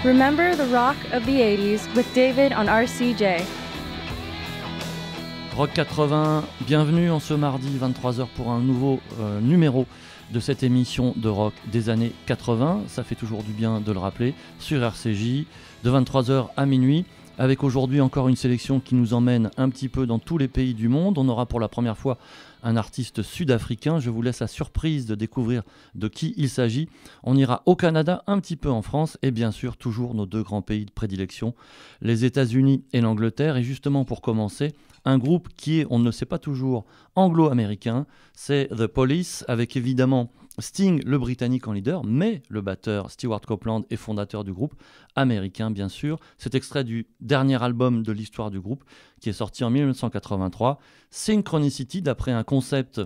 Remember the rock of the 80s with David on RCJ. Rock 80, bienvenue en ce mardi 23h pour un nouveau numéro de cette émission de rock des années 80. Ça fait toujours du bien de le rappeler, sur RCJ, de 23h à minuit, avec aujourd'hui encore une sélection qui nous emmène un petit peu dans tous les pays du monde. On aura pour la première fois un artiste sud-africain. Je vous laisse la surprise de découvrir de qui il s'agit. On ira au Canada, un petit peu en France et bien sûr toujours nos deux grands pays de prédilection, les États-Unis et l'Angleterre. Et justement pour commencer, un groupe qui est, on ne le sait pas toujours, anglo-américain, c'est The Police, avec évidemment Sting, le Britannique en leader, mais le batteur Stewart Copeland est fondateur du groupe, américain bien sûr. C'est extrait du dernier album de l'histoire du groupe, qui est sorti en 1983, Synchronicity, d'après un concept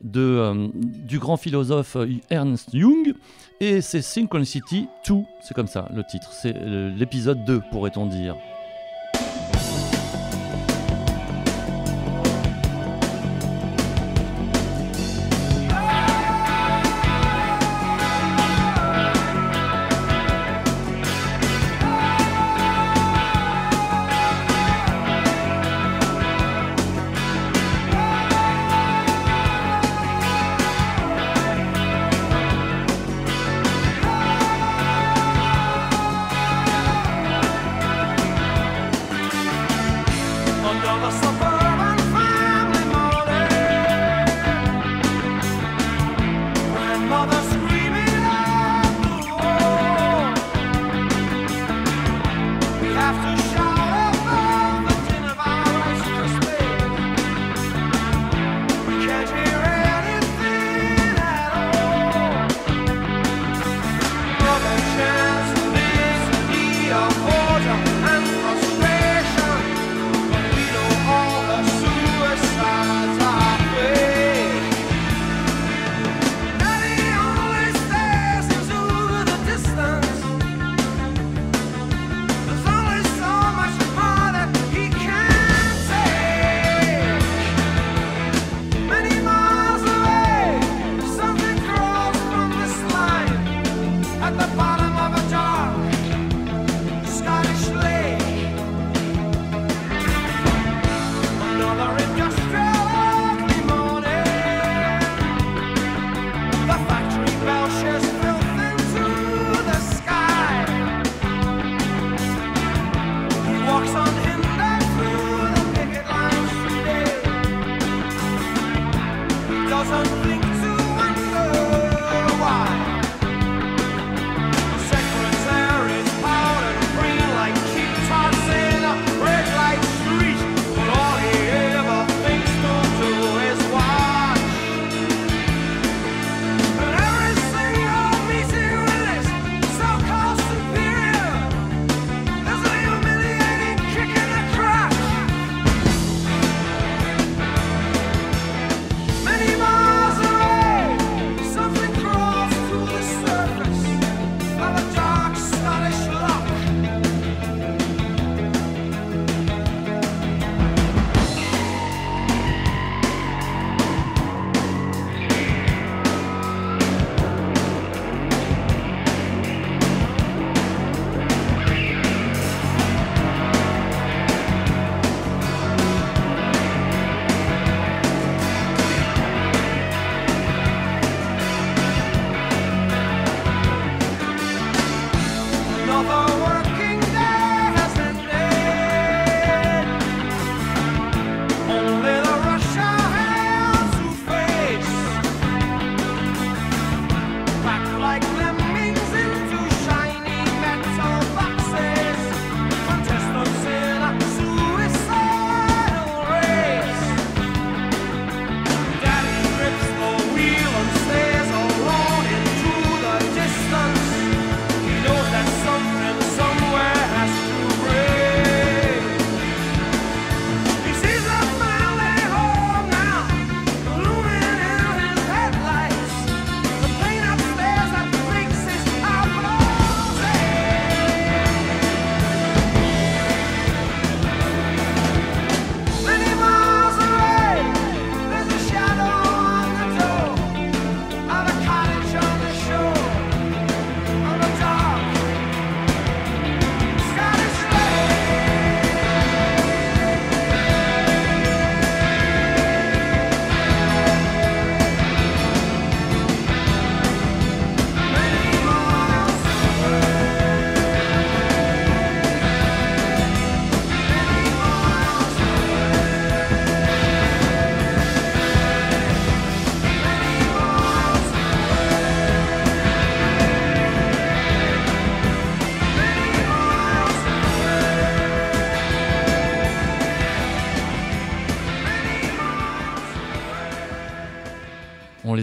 du grand philosophe Ernst Jung, et c'est Synchronicity 2, c'est comme ça le titre, c'est l'épisode 2 pourrait-on dire.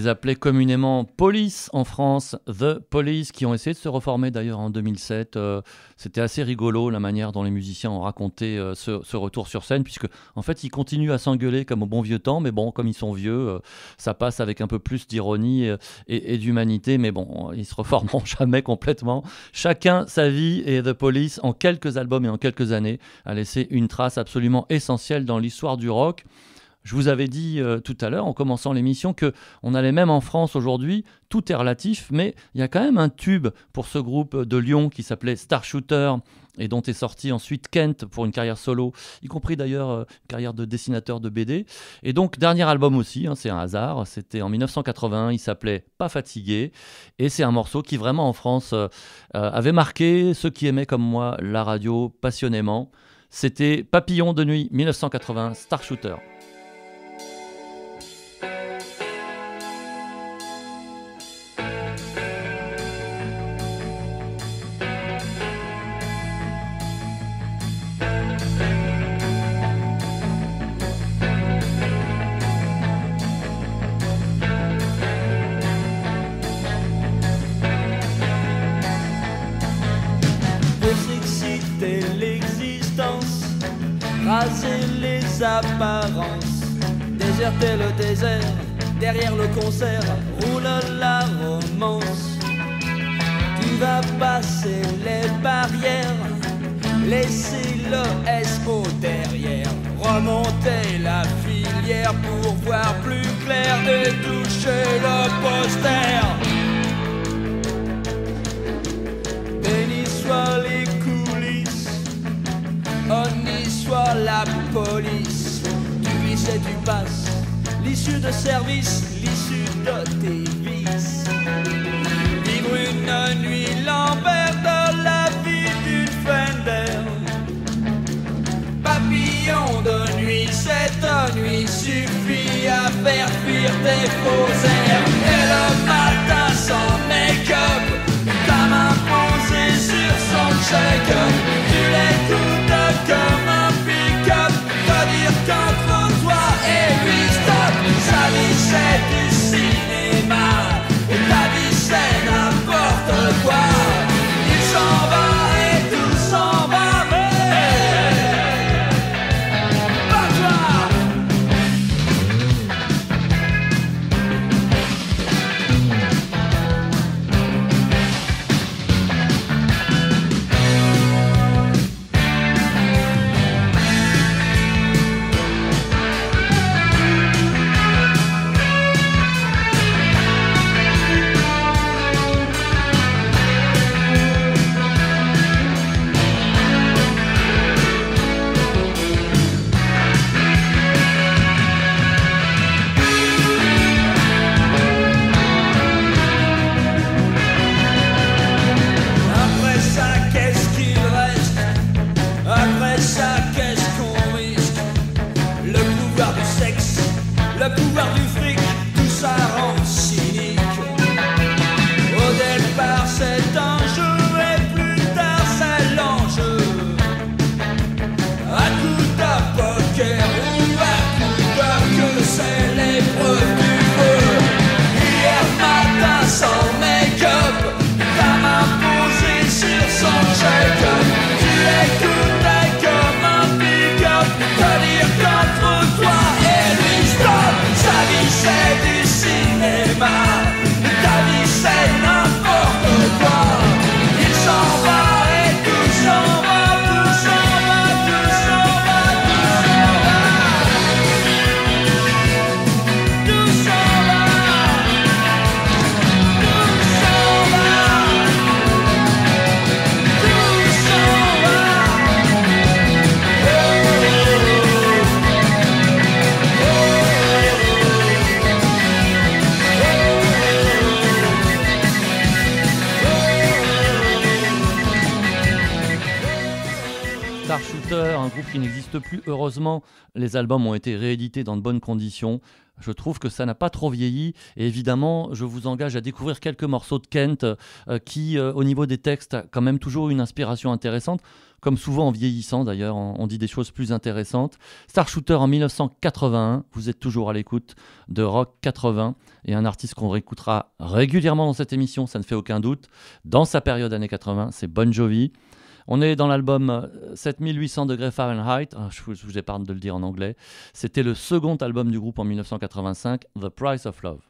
les appelait communément Police en France, The Police, qui ont essayé de se reformer d'ailleurs en 2007. C'était assez rigolo la manière dont les musiciens ont raconté ce retour sur scène, puisque en fait ils continuent à s'engueuler comme au bon vieux temps, mais bon, comme ils sont vieux, ça passe avec un peu plus d'ironie et d'humanité, mais bon, ils se reformeront jamais complètement. Chacun sa vie, et The Police, en quelques albums et en quelques années, a laissé une trace absolument essentielle dans l'histoire du rock. Je vous avais dit tout à l'heure, en commençant l'émission, qu'on allait même en France aujourd'hui. Tout est relatif, mais il y a quand même un tube pour ce groupe de Lyon qui s'appelait Star Shooter et dont est sorti ensuite Kent pour une carrière solo, y compris d'ailleurs une carrière de dessinateur de BD. Et donc, dernier album aussi, c'est un hasard, c'était en 1981, il s'appelait Pas fatigué. Et c'est un morceau qui vraiment en France avait marqué ceux qui aimaient comme moi la radio passionnément. C'était Papillon de nuit 1980, Star Shooter. Raser les apparences, déserter le désert, derrière le concert roule la romance. Tu vas passer les barrières, laisser le SO derrière, remonter la filière pour voir plus clair et toucher le poster. Béni soit les coulisses, honni soit la police. Tu glisses et tu passes, l'issue de service, l'issue de tes vices. Vivre une nuit Lambert de la vie d'une Fender. Papillon de nuit, cette nuit suffit à faire fuir tes faux airs. Et le matin sans make-up, ta main posée sur son check-up, tu l'écoutes comme un pick-up, te dire qu'entre toi et lui stop. Sa vie c'est du cinéma, et ta vie c'est n'importe quoi. Il s'en va et tout s'en va, mais pas toi. Le pouvoir du fric, tout ça rend cynique. Au départ c'est un jeu et plus tard c'est l'enjeu. À coup de poker ou à coup de queue, c'est l'épreuve du feu. Hier matin sans make-up, ta main posée sur son check-up, tu l'écoutais comme un pick-up, te dire qu'entre toi et lui stop. Ta vie c'est du cinéma, ta vie c'est n'importe quoi. Il s'en va et tout s'en va, tout s'en va, tout s'en va, tout s'en va, tout s'en va, tout s'en va. Star Shooter, un groupe qui n'existe plus. Heureusement, les albums ont été réédités dans de bonnes conditions. Je trouve que ça n'a pas trop vieilli et évidemment, je vous engage à découvrir quelques morceaux de Kent qui, au niveau des textes, a quand même toujours une inspiration intéressante. Comme souvent en vieillissant d'ailleurs, on dit des choses plus intéressantes. Star Shooter en 1981, vous êtes toujours à l'écoute de Rock 80 et un artiste qu'on réécoutera régulièrement dans cette émission, ça ne fait aucun doute. Dans sa période années 80, c'est Bon Jovi. On est dans l'album 7800 degrés Fahrenheit, je vous épargne de le dire en anglais. C'était le second album du groupe en 1985, The Price of Love.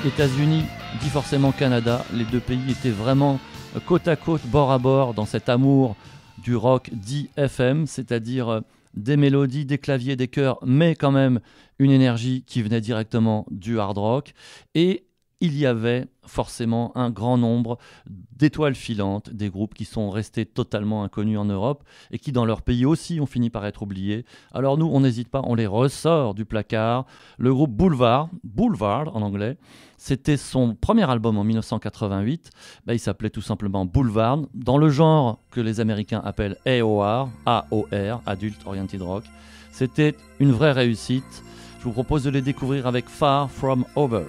États-Unis dit forcément Canada. Les deux pays étaient vraiment côte à côte, bord à bord, dans cet amour du rock dit FM, c'est-à-dire des mélodies, des claviers, des chœurs, mais quand même une énergie qui venait directement du hard rock. Et il y avait forcément un grand nombre d'étoiles filantes, des groupes qui sont restés totalement inconnus en Europe et qui dans leur pays aussi ont fini par être oubliés. Alors nous, on n'hésite pas, on les ressort du placard. Le groupe Boulevard en anglais, c'était son premier album en 1988. Il s'appelait tout simplement Boulevard, dans le genre que les Américains appellent AOR, Adult Oriented Rock. C'était une vraie réussite. Je vous propose de les découvrir avec Far From Over.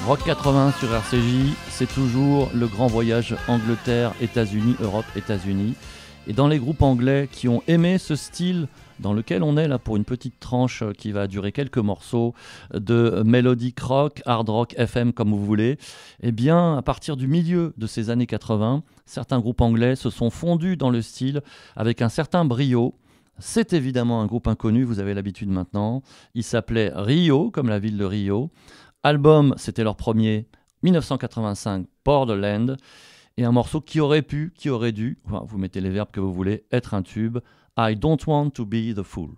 Rock 80 sur RCJ, c'est toujours le grand voyage Angleterre, États-Unis, Europe, États-Unis. Et dans les groupes anglais qui ont aimé ce style dans lequel on est là pour une petite tranche qui va durer quelques morceaux de melodic rock, hard rock, FM comme vous voulez, eh bien à partir du milieu de ces années 80, certains groupes anglais se sont fondus dans le style avec un certain brio. C'est évidemment un groupe inconnu, vous avez l'habitude maintenant. Il s'appelait Rio, comme la ville de Rio. Album, c'était leur premier, 1985, Borderland. Et un morceau qui aurait pu, qui aurait dû, enfin, vous mettez les verbes que vous voulez, être un tube. I don't want to be the fool.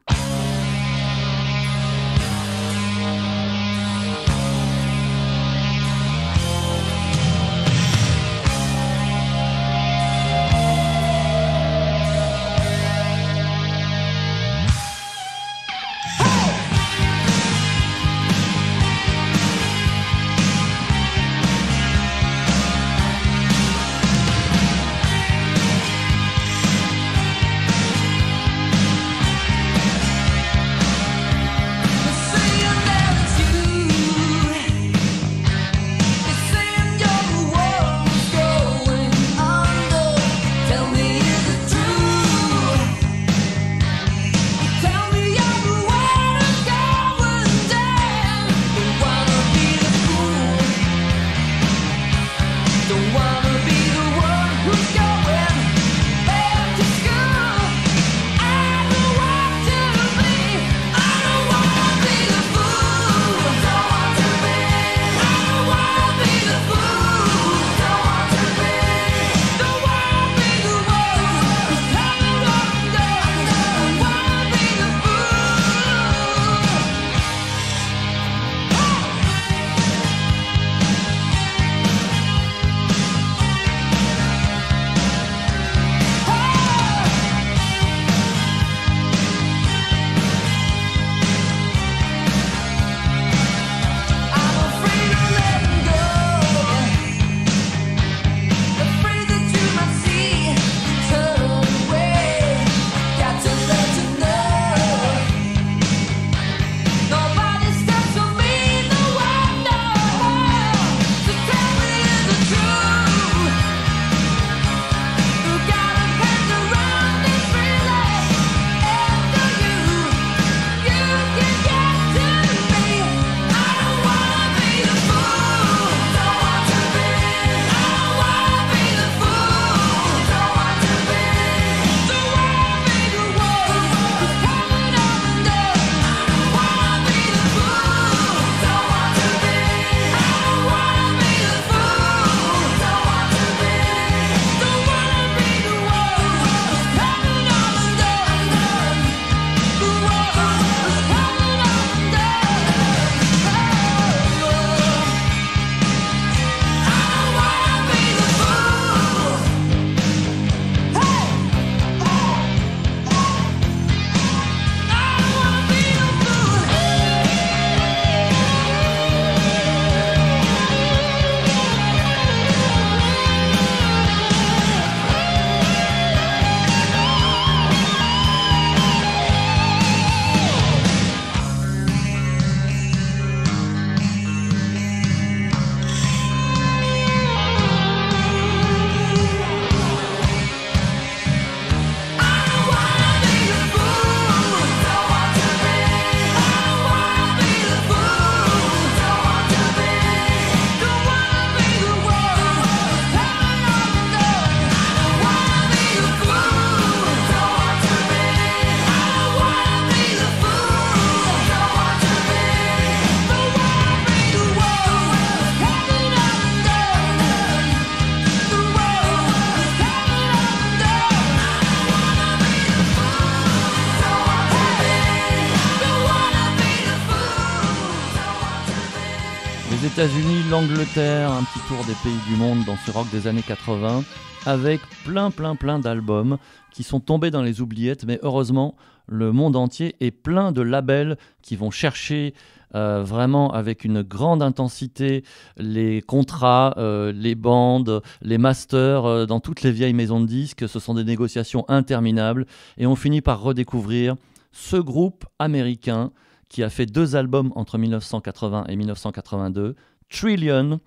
États-Unis, l'Angleterre, un petit tour des pays du monde dans ce rock des années 80, avec plein d'albums qui sont tombés dans les oubliettes, mais heureusement, le monde entier est plein de labels qui vont chercher vraiment avec une grande intensité les contrats, les bandes, les masters dans toutes les vieilles maisons de disques. Ce sont des négociations interminables et on finit par redécouvrir ce groupe américain qui a fait 2 albums entre 1980 et 1982, Trillion.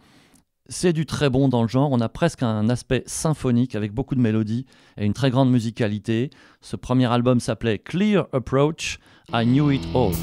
C'est du très bon dans le genre, on a presque un aspect symphonique avec beaucoup de mélodies et une très grande musicalité. Ce premier album s'appelait Clear Approach, I Knew It All.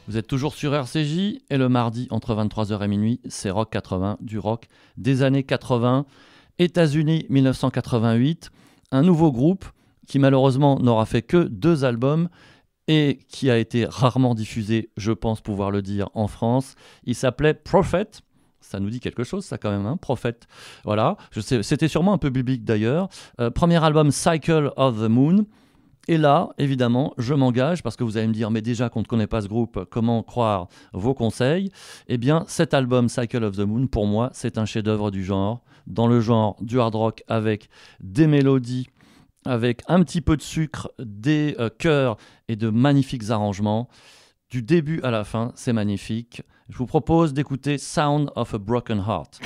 Vous êtes toujours sur RCJ et le mardi entre 23h et minuit, c'est Rock 80, du rock des années 80. États-Unis 1988, un nouveau groupe qui malheureusement n'aura fait que 2 albums et qui a été rarement diffusé, je pense pouvoir le dire, en France. Il s'appelait Prophet, Ça nous dit quelque chose, ça quand même, hein, Prophète. Voilà, c'était sûrement un peu biblique d'ailleurs. Premier album, Cycle of the Moon. Et là, évidemment, je m'engage, parce que vous allez me dire, mais déjà qu'on ne connaît pas ce groupe, comment croire vos conseils? Eh bien, cet album, Cycle of the Moon, pour moi, c'est un chef-d'œuvre du genre, dans le genre du hard rock, avec des mélodies, avec un petit peu de sucre, des chœurs et de magnifiques arrangements. Du début à la fin, c'est magnifique. Je vous propose d'écouter Sound of a Broken Heart.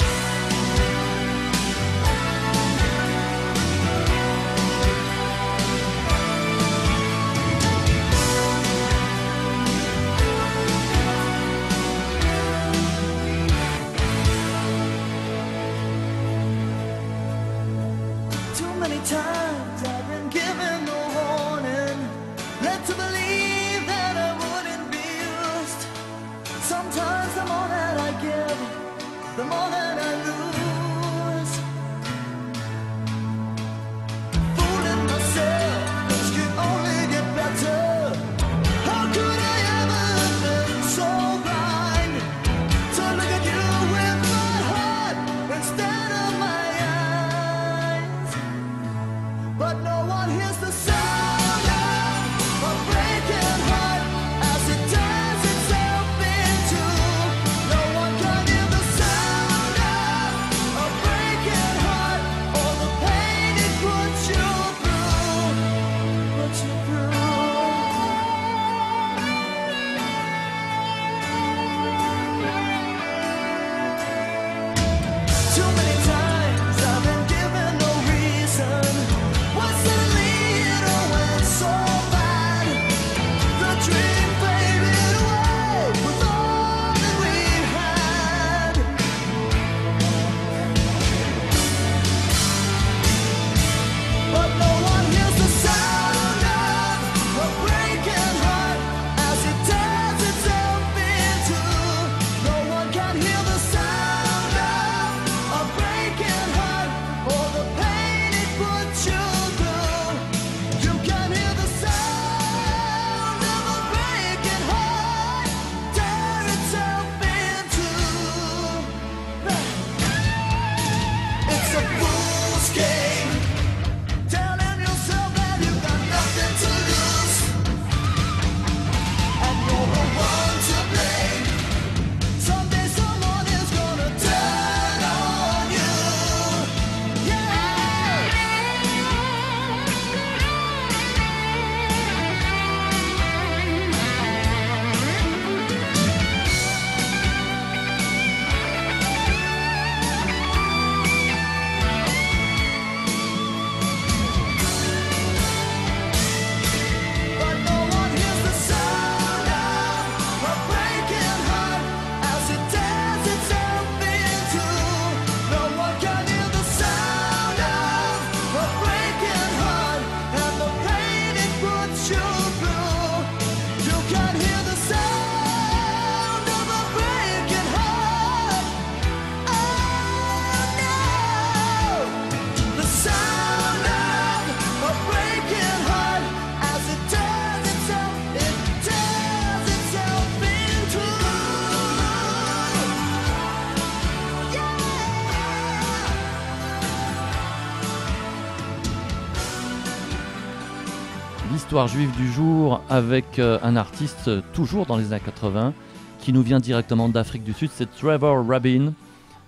L'histoire juive du jour avec un artiste toujours dans les années 80 qui nous vient directement d'Afrique du Sud, c'est Trevor Rabin.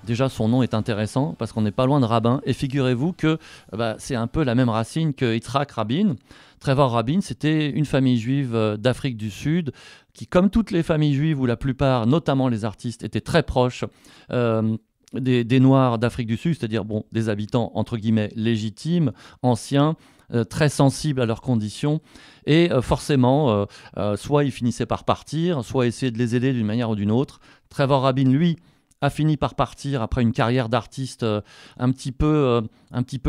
Déjà son nom est intéressant parce qu'on n'est pas loin de rabbin et figurez-vous que c'est un peu la même racine que Yitzhak Rabin. Trevor Rabin, c'était une famille juive d'Afrique du Sud qui, comme toutes les familles juives où la plupart, notamment les artistes, étaient très proches des Noirs d'Afrique du Sud, c'est-à-dire des habitants entre guillemets légitimes, anciens, très sensibles à leurs conditions et forcément soit ils finissaient par partir, soit essayer de les aider d'une manière ou d'une autre. Trevor Rabin, lui, a fini par partir après une carrière d'artiste un petit peu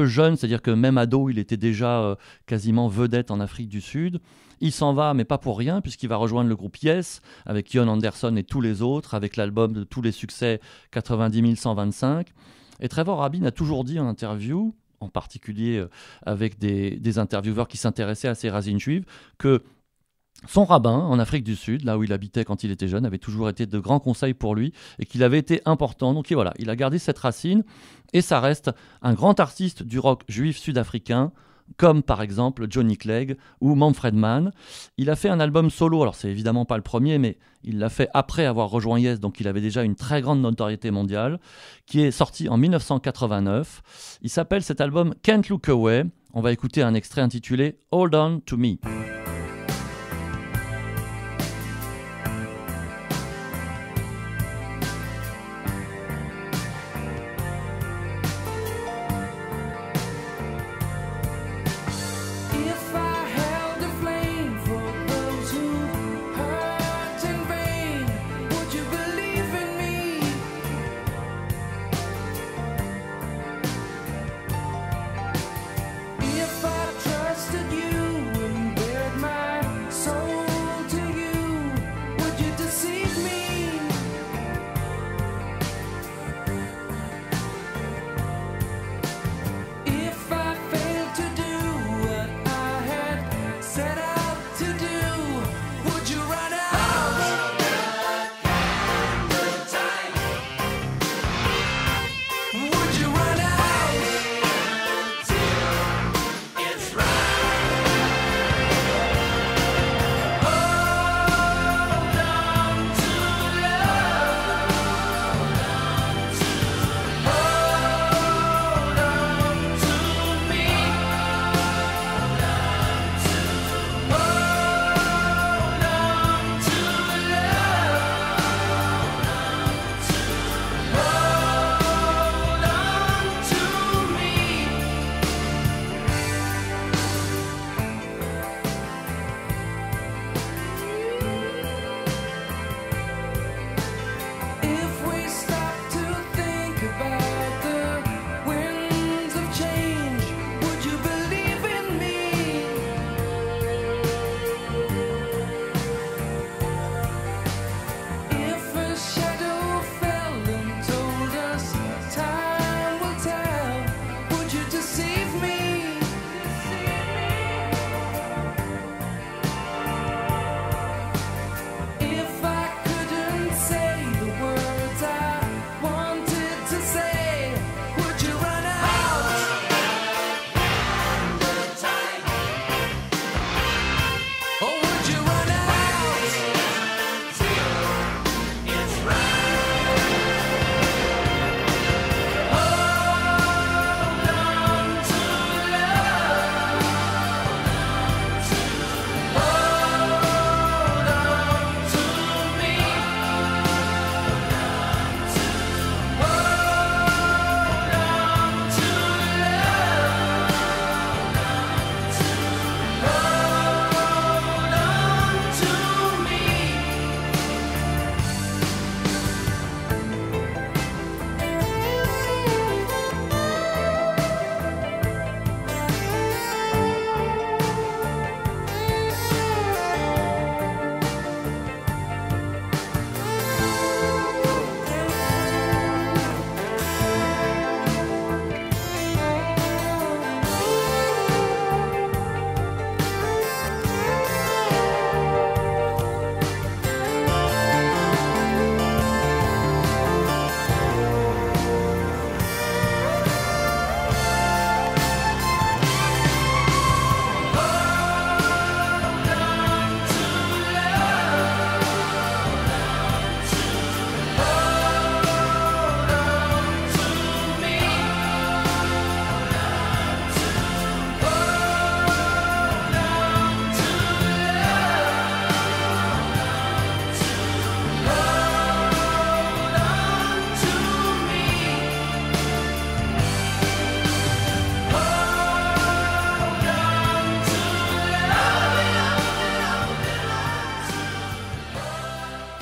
jeune, c'est-à-dire que même ado, il était déjà quasiment vedette en Afrique du Sud. Il s'en va, mais pas pour rien, puisqu'il va rejoindre le groupe Yes, avec Ian Anderson et tous les autres, avec l'album de tous les succès 90 125. Et Trevor Rabin a toujours dit en interview, en particulier avec des intervieweurs qui s'intéressaient à ces racines juives, que Son rabbin en Afrique du Sud, là où il habitait quand il était jeune, avait toujours été de grands conseils pour lui et qu'il avait été important. Donc voilà, il a gardé cette racine et ça reste un grand artiste du rock juif sud-africain, comme par exemple Johnny Clegg ou Manfred Mann. Il a fait un album solo, alors c'est évidemment pas le premier, mais il l'a fait après avoir rejoint Yes, donc il avait déjà une très grande notoriété mondiale, qui est sorti en 1989. Il s'appelle cet album Can't Look Away. On va écouter un extrait intitulé Hold On To Me.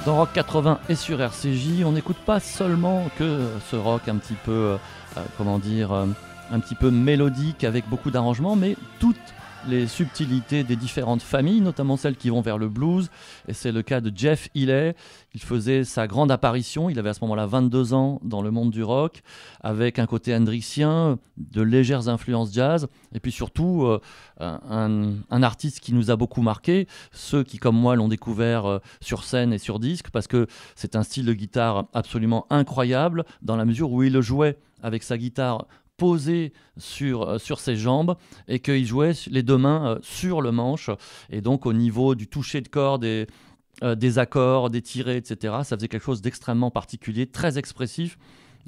Dans Rock 80 et sur RCJ, on n'écoute pas seulement que ce rock un petit peu, un petit peu mélodique avec beaucoup d'arrangements, mais toute les subtilités des différentes familles, notamment celles qui vont vers le blues. Et c'est le cas de Jeff Healey. Il faisait sa grande apparition. Il avait à ce moment-là 22 ans dans le monde du rock, avec un côté hendrixien, de légères influences jazz. Et puis surtout, un artiste qui nous a beaucoup marqué, ceux qui, comme moi, l'ont découvert sur scène et sur disque, parce que c'est un style de guitare absolument incroyable, dans la mesure où il le jouait avec sa guitare posé sur ses jambes et qu'il jouait les deux mains sur le manche, et donc au niveau du toucher de corde et des accords, des tirés, etc. Ça faisait quelque chose d'extrêmement particulier, très expressif.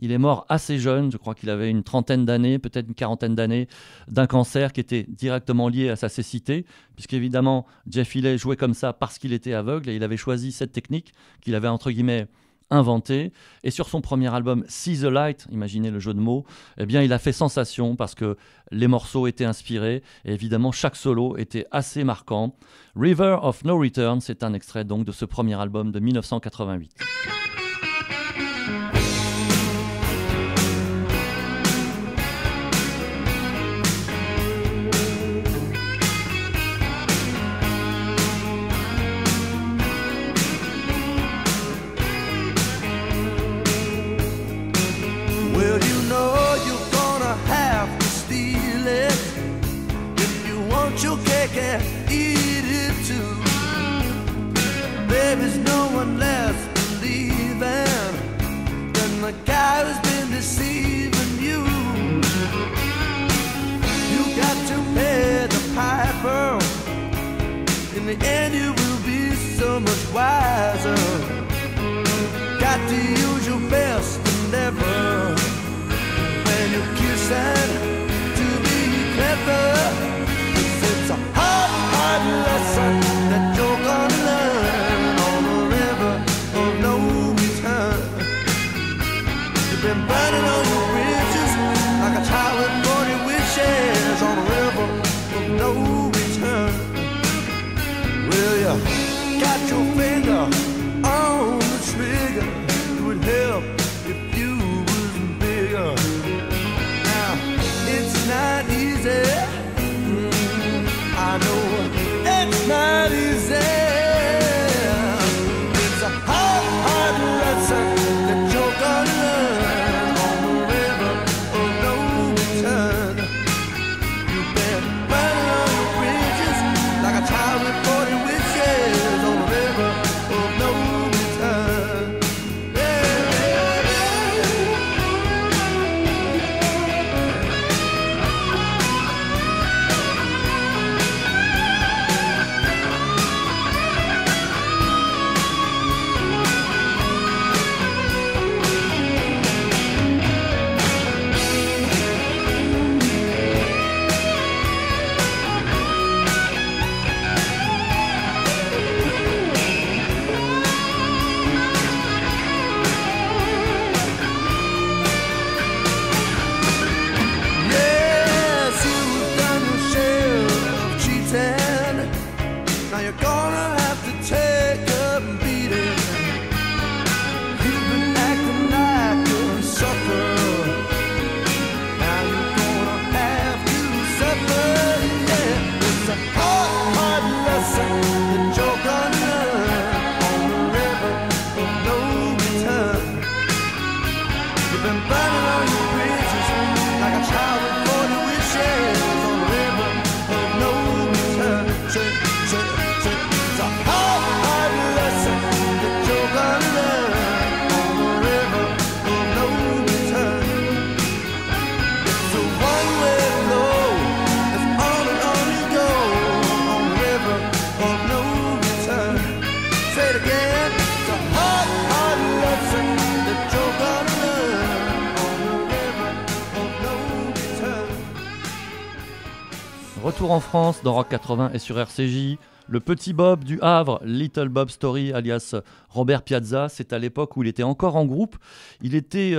Il est mort assez jeune, je crois qu'il avait une trentaine d'années, peut-être une quarantaine d'années, d'un cancer qui était directement lié à sa cécité, puisqu'évidemment Jeff Healey jouait comme ça parce qu'il était aveugle, et il avait choisi cette technique qu'il avait entre guillemets inventé. Et sur son premier album See the Light, imaginez le jeu de mots, eh bien il a fait sensation parce que les morceaux étaient inspirés et évidemment chaque solo était assez marquant. River of No Return, c'est un extrait donc de ce premier album de 1988. Can't eat it too. Baby's no one less believing than the guy who's been deceiving you. You got to pay the piper. In the end you will be so much wiser. Got to use your best endeavor when you kiss and to be clever. It's a hard lesson that you're gonna learn on the river of no return. You've been burning on your bridges like a child with 40 wishes on the river of no return. Well, you got your finger on the trigger. It would help if you was bigger. Now, it's not easy. I know it's not easy. It's a hard lesson that you're gonna learn on the river of no return. You've been burning on your bridges like a child with 40 wishes on the river of no return. Retour en France dans Rock 80 et sur RCJ. Le petit Bob du Havre, Little Bob Story, alias Robert Piazza, c'est à l'époque où il était encore en groupe. Il était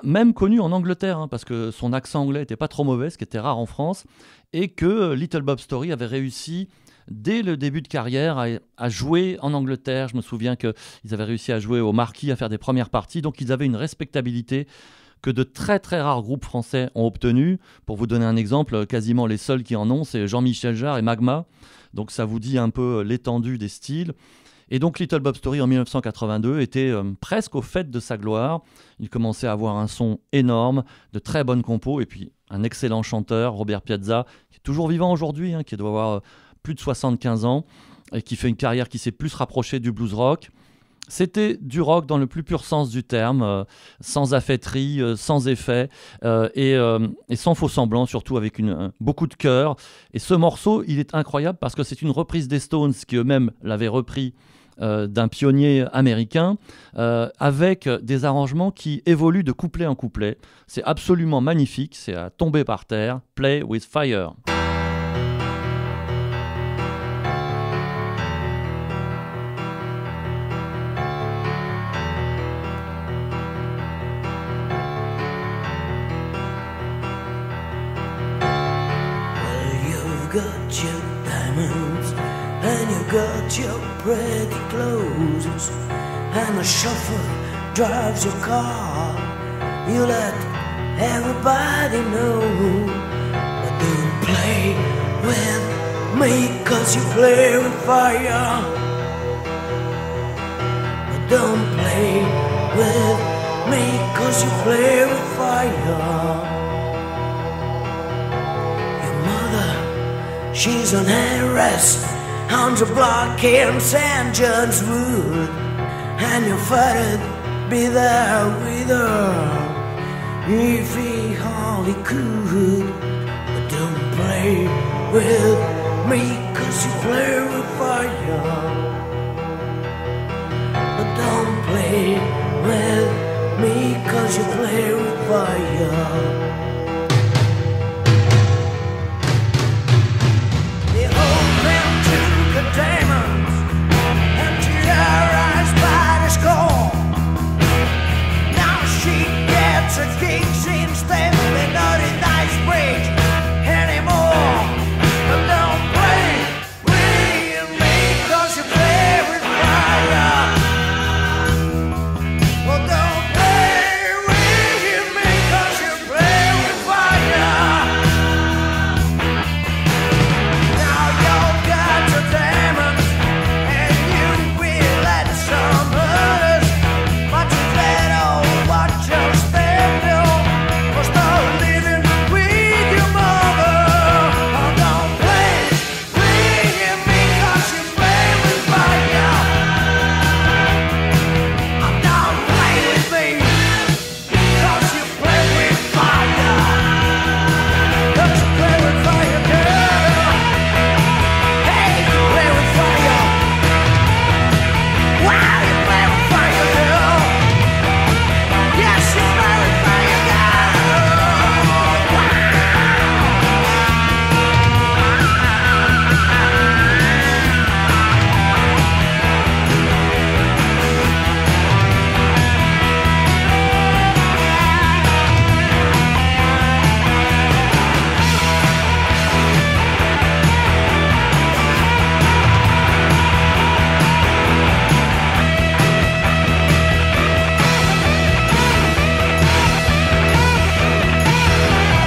même connu en Angleterre, parce que son accent anglais n'était pas trop mauvais, ce qui était rare en France, et que Little Bob Story avait réussi dès le début de carrière à jouer en Angleterre. Je me souviens qu'ils avaient réussi à jouer au Marquis, à faire des premières parties, donc ils avaient une respectabilité que de très très rares groupes français ont obtenu. Pour vous donner un exemple, quasiment les seuls qui en ont, c'est Jean-Michel Jarre et Magma. Donc ça vous dit un peu l'étendue des styles. Et donc Little Bob Story en 1982 était presque au fait de sa gloire. Il commençait à avoir un son énorme, de très bonnes compos, et puis un excellent chanteur, Robert Piazza, qui est toujours vivant aujourd'hui, qui doit avoir plus de 75 ans, et qui fait une carrière qui s'est plus rapprochée du blues rock. C'était du rock dans le plus pur sens du terme, sans affaîtrie, sans effet, et sans faux semblant, surtout avec beaucoup de cœur. Et ce morceau, il est incroyable parce que c'est une reprise des Stones qui eux-mêmes l'avaient repris d'un pionnier américain, avec des arrangements qui évoluent de couplet en couplet. C'est absolument magnifique, c'est à tomber par terre. Play with Fire. Got your diamonds and you got your pretty clothes, and the chauffeur drives your car. You let everybody know, but don't play with me 'cause you play with fire. But don't play with me 'cause you play with fire. She's on her rest on the block here in St. John's Wood, and your father'd be there with her if he only could. But don't play with me 'cause you play with fire. But don't play with me 'cause you play with fire. Diamonds and terrorized by the score. Now she gets her kicks instead. They're not in Knightsbridge anymore. But don't play with me 'cause you play with fire. Well, don't play with me 'cause you play with fire. Now you've got to diamonds and you will let some others, but you better watch your step, or start living with your mother. Oh, don't play with me 'cause you play with fire. Oh, don't play with me 'cause you play with fire. 'Cause you play with fire, girl. Hey, you play with fire. Wow, you play with fire, girl. Yes, you play with fire, girl. Wow.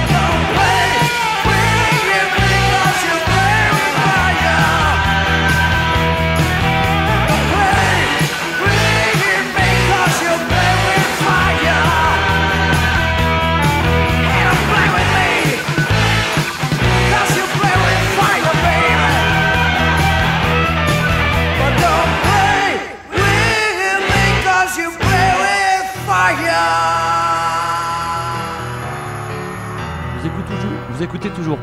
Don't play with me 'cause you play with fire. Don't play with me 'cause you play with fire. Hey, don't play with me 'cause you play with fire, baby. But don't play with me 'cause you play with fire. Vous écoutez toujours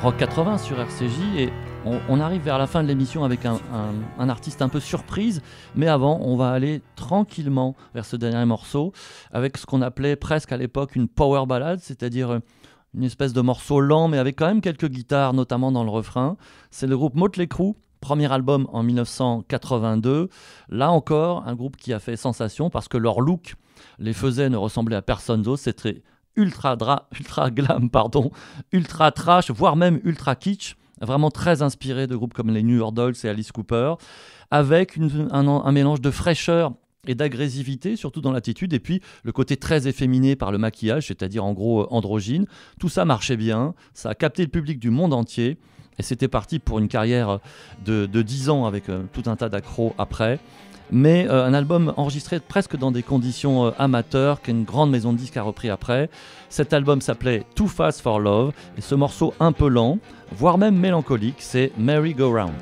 Rock 80 sur RCJ, et on arrive vers la fin de l'émission avec un artiste un peu surprise, mais avant on va aller tranquillement vers ce dernier morceau avec ce qu'on appelait presque à l'époque une power ballad, c'est-à-dire une espèce de morceau lent mais avec quand même quelques guitares, notamment dans le refrain. C'est le groupe Motley Crue, premier album en 1982. Là encore, un groupe qui a fait sensation parce que leur look les faisait ne ressembler à personne d'autre. C'était ultra glam, ultra trash, voire même ultra kitsch, vraiment très inspiré de groupes comme les New York Dolls et Alice Cooper, avec un mélange de fraîcheur et d'agressivité, surtout dans l'attitude, et puis le côté très efféminé par le maquillage, c'est-à-dire en gros androgyne. Tout ça marchait bien, ça a capté le public du monde entier, et c'était parti pour une carrière de 10 ans avec tout un tas d'accros après. Mais un album enregistré presque dans des conditions amateurs, qu'une grande maison de disques a repris après. Cet album s'appelait Too Fast for Love, et ce morceau un peu lent, voire même mélancolique, c'est Merry Go Round.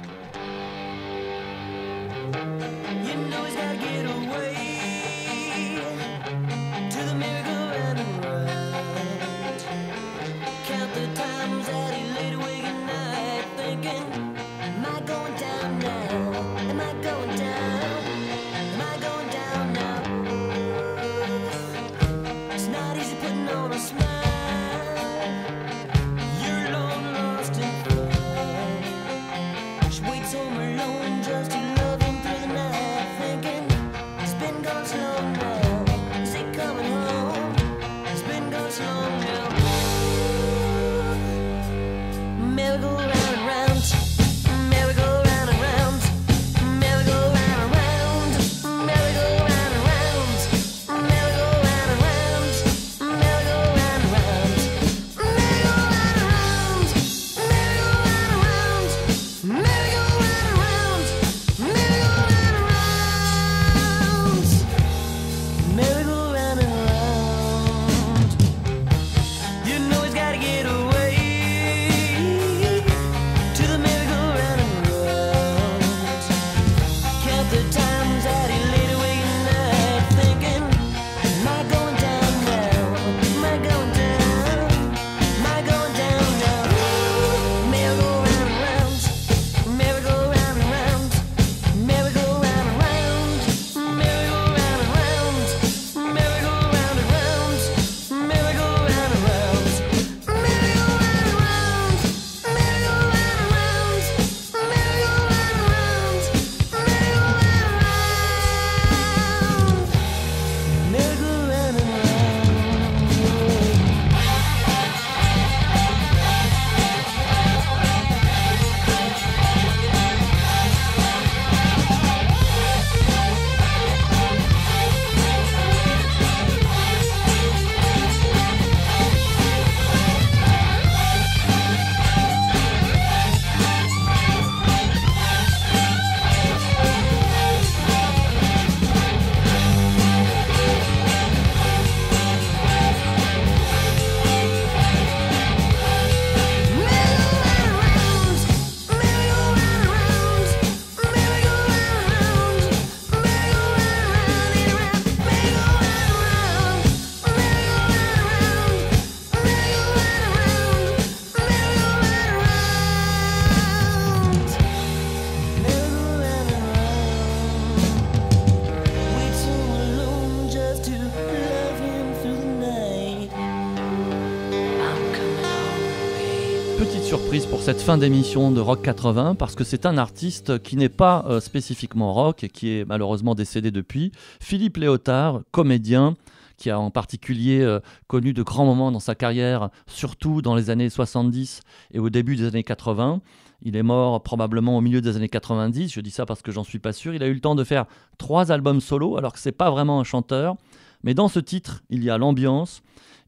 Surprise pour cette fin d'émission de Rock 80 parce que c'est un artiste qui n'est pas spécifiquement rock et qui est malheureusement décédé depuis. Philippe Léotard, comédien, qui a en particulier connu de grands moments dans sa carrière, surtout dans les années 70 et au début des années 80. Il est mort probablement au milieu des années 90, je dis ça parce que j'en suis pas sûr. Il a eu le temps de faire 3 albums solo alors que c'est pas vraiment un chanteur. Mais dans ce titre, il y a l'ambiance,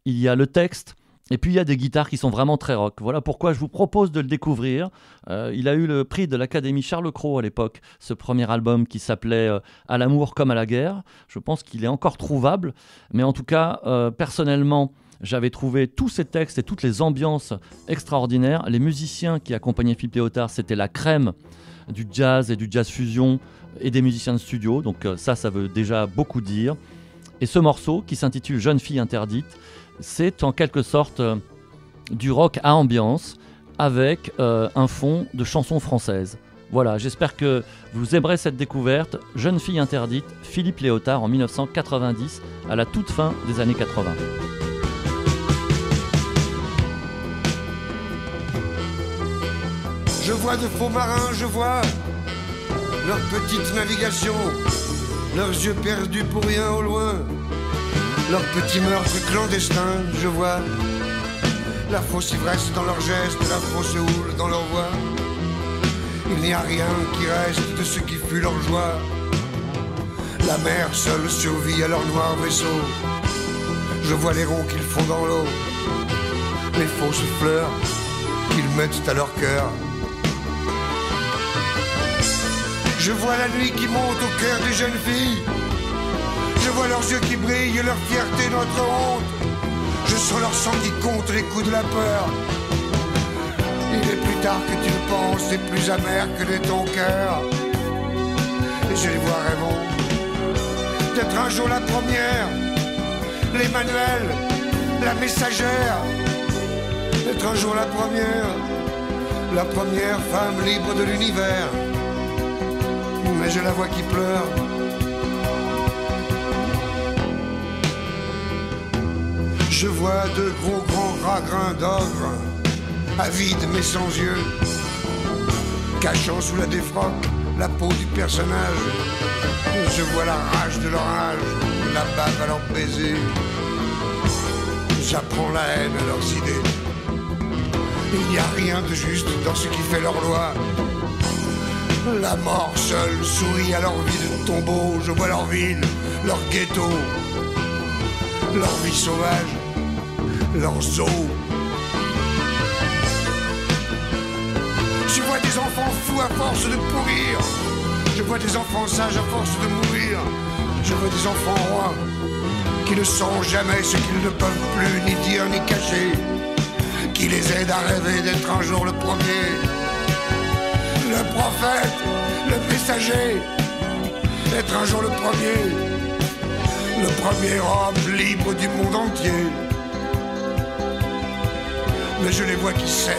il y a le texte, et puis il y a des guitares qui sont vraiment très rock. Voilà pourquoi je vous propose de le découvrir. Il a eu le prix de l'Académie Charles Cros à l'époque, ce premier album qui s'appelait À l'amour comme à la guerre. Je pense qu'il est encore trouvable, mais en tout cas, personnellement, j'avais trouvé tous ces textes et toutes les ambiances extraordinaires. Les musiciens qui accompagnaient Philippe Léotard, c'était la crème du jazz et du jazz fusion et des musiciens de studio. Donc ça veut déjà beaucoup dire. Et ce morceau qui s'intitule Jeune fille interdite, c'est en quelque sorte du rock à ambiance avec un fond de chansons françaises. Voilà, j'espère que vous aimerez cette découverte. Jeune fille interdite, Philippe Léotard en 1990, à la toute fin des années 80. Je vois de faux marins, je vois leur petite navigation, leurs yeux perdus pour rien au loin, leur petit meurtre clandestin, je vois la fausse ivresse dans leurs gestes, la fausse houle dans leur voix. Il n'y a rien qui reste de ce qui fut leur joie. La mer seule survit à leur noir vaisseau. Je vois les ronds qu'ils font dans l'eau, les fausses fleurs qu'ils mettent à leur cœur. Je vois la nuit qui monte au cœur des jeunes filles. Je vois leurs yeux qui brillent, leur fierté, notre honte. Je sens leur sang qui compte les coups de la peur. Il est plus tard que tu le penses, c'est plus amer que de ton cœur. Et je les vois rêvant d'être un jour la première, l'Emmanuel, la messagère. D'être un jour la première femme libre de l'univers. Mais je la vois qui pleure. Je vois de gros grands ragrins d'ogres, avides mais sans yeux, cachant sous la défroque la peau du personnage. Je vois la rage de leur âge, la bave à leur baiser. J'apprends la haine à leurs idées. Il n'y a rien de juste dans ce qui fait leur loi. La mort seule sourit à leur vie de tombeau. Je vois leur ville, leur ghetto, leur vie sauvage, leurs os. Je vois des enfants fous à force de pourrir. Je vois des enfants sages à force de mourir. Je vois des enfants rois qui ne sauront jamais ce qu'ils ne peuvent plus ni dire ni cacher, qui les aident à rêver d'être un jour le premier, le prophète, le messager, d'être un jour le premier homme libre du monde entier. Mais je les vois qui saignent,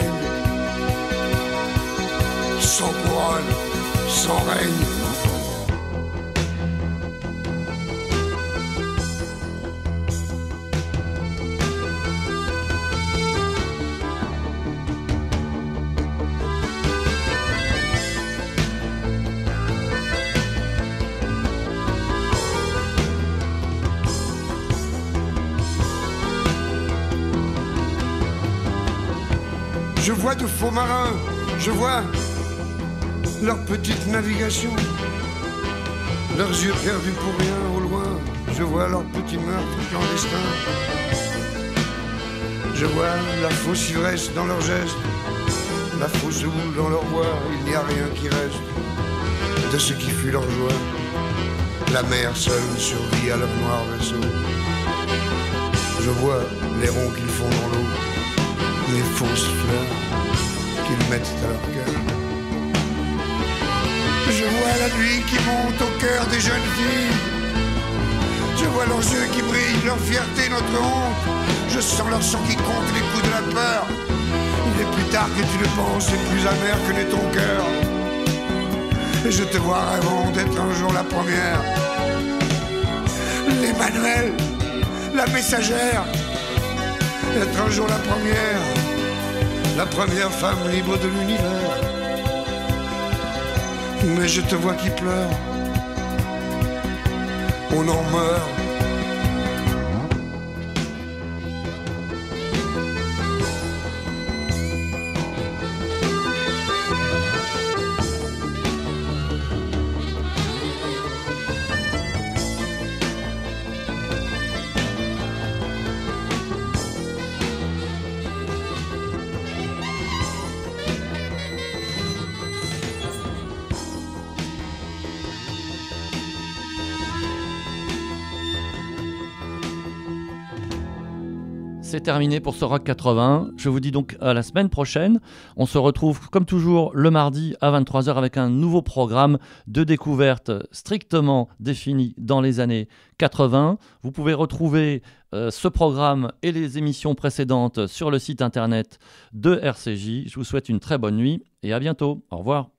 sans couronne, sans règne. Je vois de faux marins, je vois leur petite navigation, leurs yeux perdus pour rien au loin. Je vois leurs petits meurtres clandestins. Je vois la fausse ivresse dans leurs gestes, la fausse boule dans leur voix. Il n'y a rien qui reste de ce qui fut leur joie. La mer seule survit à leur noir vaisseau. Je vois les ronds qu'ils font dans l'eau, les fausses fleurs qu'ils mettent à leur cœur. Je vois la nuit qui monte au cœur des jeunes filles. Je vois leurs yeux qui brillent, leur fierté, notre honte. Je sens leur sang qui compte les coups de la peur. Il est plus tard que tu le penses, c'est plus amer que n'est ton cœur. Et je te vois rêvant d'être un jour la première, l'Emmanuel, la messagère. D'être un jour la première femme libre de l'univers. Mais je te vois qui pleure, on en meurt. C'est terminé pour ce Rock 80. Je vous dis donc à la semaine prochaine. On se retrouve comme toujours le mardi à 23h avec un nouveau programme de découverte strictement défini dans les années 80. Vous pouvez retrouver ce programme et les émissions précédentes sur le site internet de RCJ. Je vous souhaite une très bonne nuit et à bientôt. Au revoir.